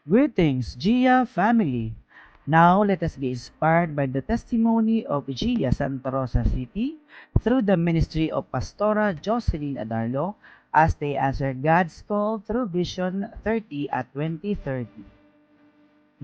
Greetings, Gia family. Now let us be inspired by the testimony of Gia Santa Rosa City through the ministry of Pastora Jocelyn Adarlo as they answer God's call through Vision 30 at 2030.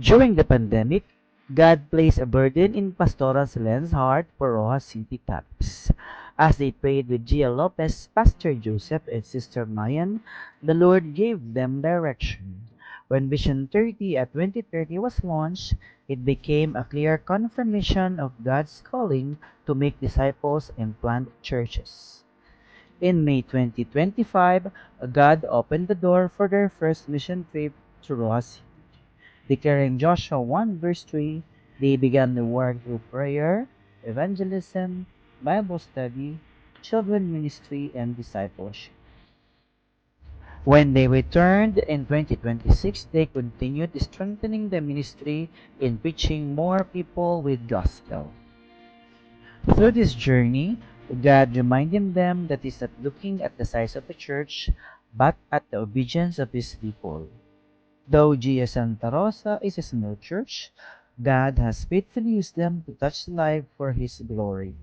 During the pandemic, God placed a burden in Pastora Selen's heart for Rojas City Caps. As they prayed with Gia Lopez, Pastor Joseph, and Sister Mayan, the Lord gave them direction. When Vision 30 at 2030 was launched, it became a clear confirmation of God's calling to make disciples and plant churches. In May 2025, God opened the door for their first mission trip to Rojas, declaring Joshua 1 verse 3, they began the work through prayer, evangelism, Bible study, children ministry, and discipleship. When they returned in 2026, they continued strengthening the ministry in reaching more people with gospel. Through this journey, God reminded them that He's not looking at the size of the church, but at the obedience of His people. Though Gia Santa Rosa is a small church, God has faithfully used them to touch life for His glory.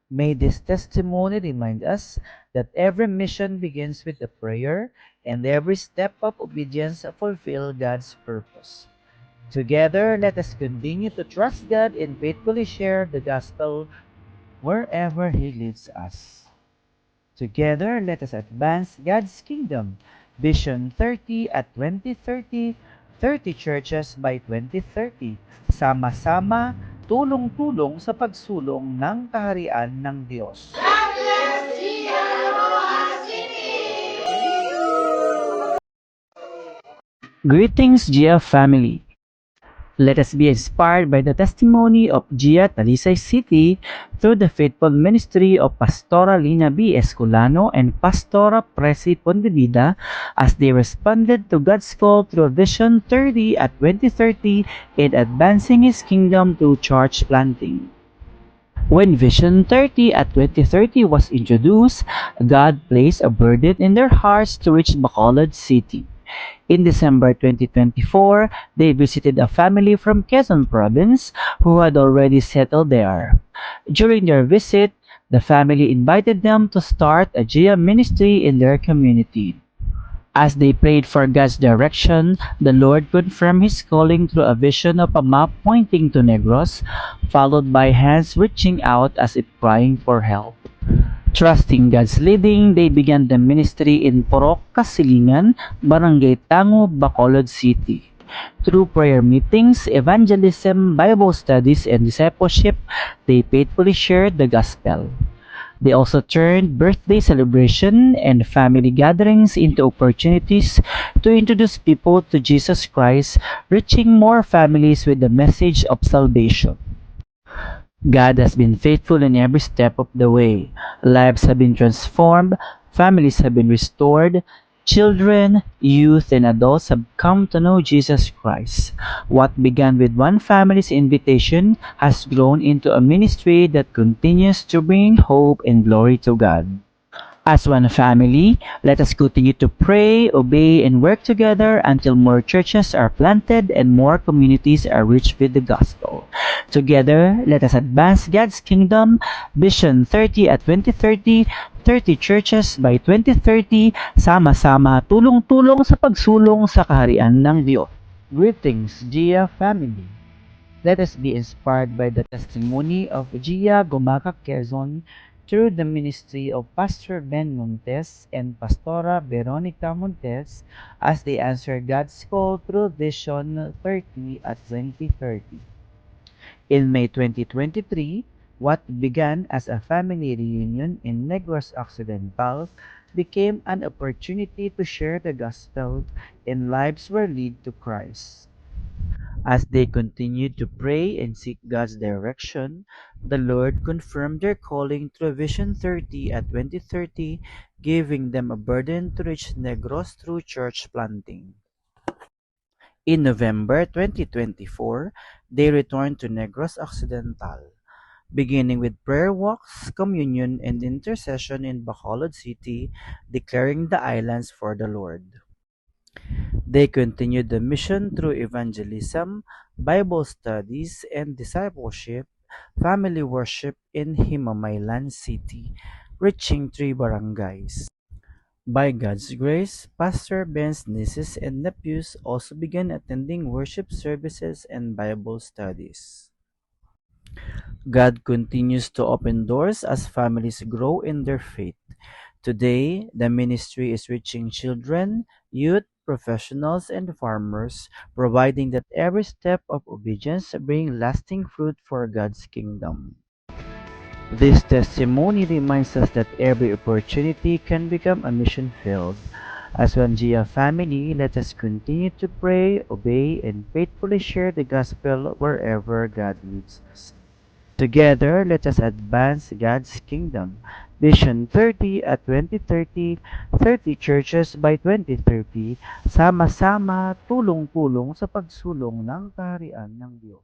May this testimony remind us that every mission begins with a prayer and every step of obedience fulfill God's purpose. Together, let us continue to trust God and faithfully share the gospel wherever He leads us. Together, let us advance God's kingdom. Vision 30 at 2030, 30 churches by 2030. Sama-sama, tulong-tulong sa pagsulong ng kaharian ng Diyos. Greetings, GF family. Let us be inspired by the testimony of Gia Talisay City through the faithful ministry of Pastora Lina B. Escolano and Pastora Presi Pondevida as they responded to God's call through Vision 30 at 2030 in advancing His kingdom through church planting. When Vision 30 at 2030 was introduced, God placed a burden in their hearts to reach Bacolod City. In December 2024, they visited a family from Quezon Province who had already settled there. During their visit, the family invited them to start a GIA ministry in their community. As they prayed for God's direction, the Lord confirmed His calling through a vision of a map pointing to Negros, followed by hands reaching out as if crying for help. Trusting God's leading, they began the ministry in Porok, Kasilingan, Barangay Tango, Bacolod City. Through prayer meetings, evangelism, Bible studies, and discipleship, they faithfully shared the gospel. They also turned birthday celebration and family gatherings into opportunities to introduce people to Jesus Christ, reaching more families with the message of salvation. God has been faithful in every step of the way. Lives have been transformed, families have been restored, children, youth, and adults have come to know Jesus Christ. What began with one family's invitation has grown into a ministry that continues to bring hope and glory to God. As one family, let us continue to pray, obey, and work together until more churches are planted and more communities are reached with the gospel. Together, let us advance God's kingdom, Vision 30 at 2030, 30 churches by 2030, sama-sama tulong-tulong sa pagsulong sa kaharian ng Diyos. Greetings, Gia family. Let us be inspired by the testimony of Gia Gumaca Quezon through the ministry of Pastor Ben Montes and Pastora Veronica Montes as they answer God's call through Vision 30 at 2030. In May 2023, what began as a family reunion in Negros Occidental became an opportunity to share the gospel and lives were led to Christ. As they continued to pray and seek God's direction, the Lord confirmed their calling through Vision 30 at 2030, giving them a burden to reach Negros through church planting. In November 2024, they returned to Negros Occidental, beginning with prayer walks, communion, and intercession in Bacolod City, declaring the islands for the Lord. They continued the mission through evangelism, Bible studies, and discipleship, family worship in Himamaylan City, reaching 3 barangays. By God's grace, Pastor Ben's nieces and nephews also began attending worship services and Bible studies. God continues to open doors as families grow in their faith. Today, the ministry is reaching children, youth, professionals, and farmers, providing that every step of obedience brings lasting fruit for God's kingdom. This testimony reminds us that every opportunity can become a mission field. As one Gia family, let us continue to pray, obey, and faithfully share the gospel wherever God leads us. Together, let us advance God's kingdom. Vision 30 at 2030, 30 churches by 2030, sama-sama, tulong-tulong sa pagsulong ng kaharian ng Diyos.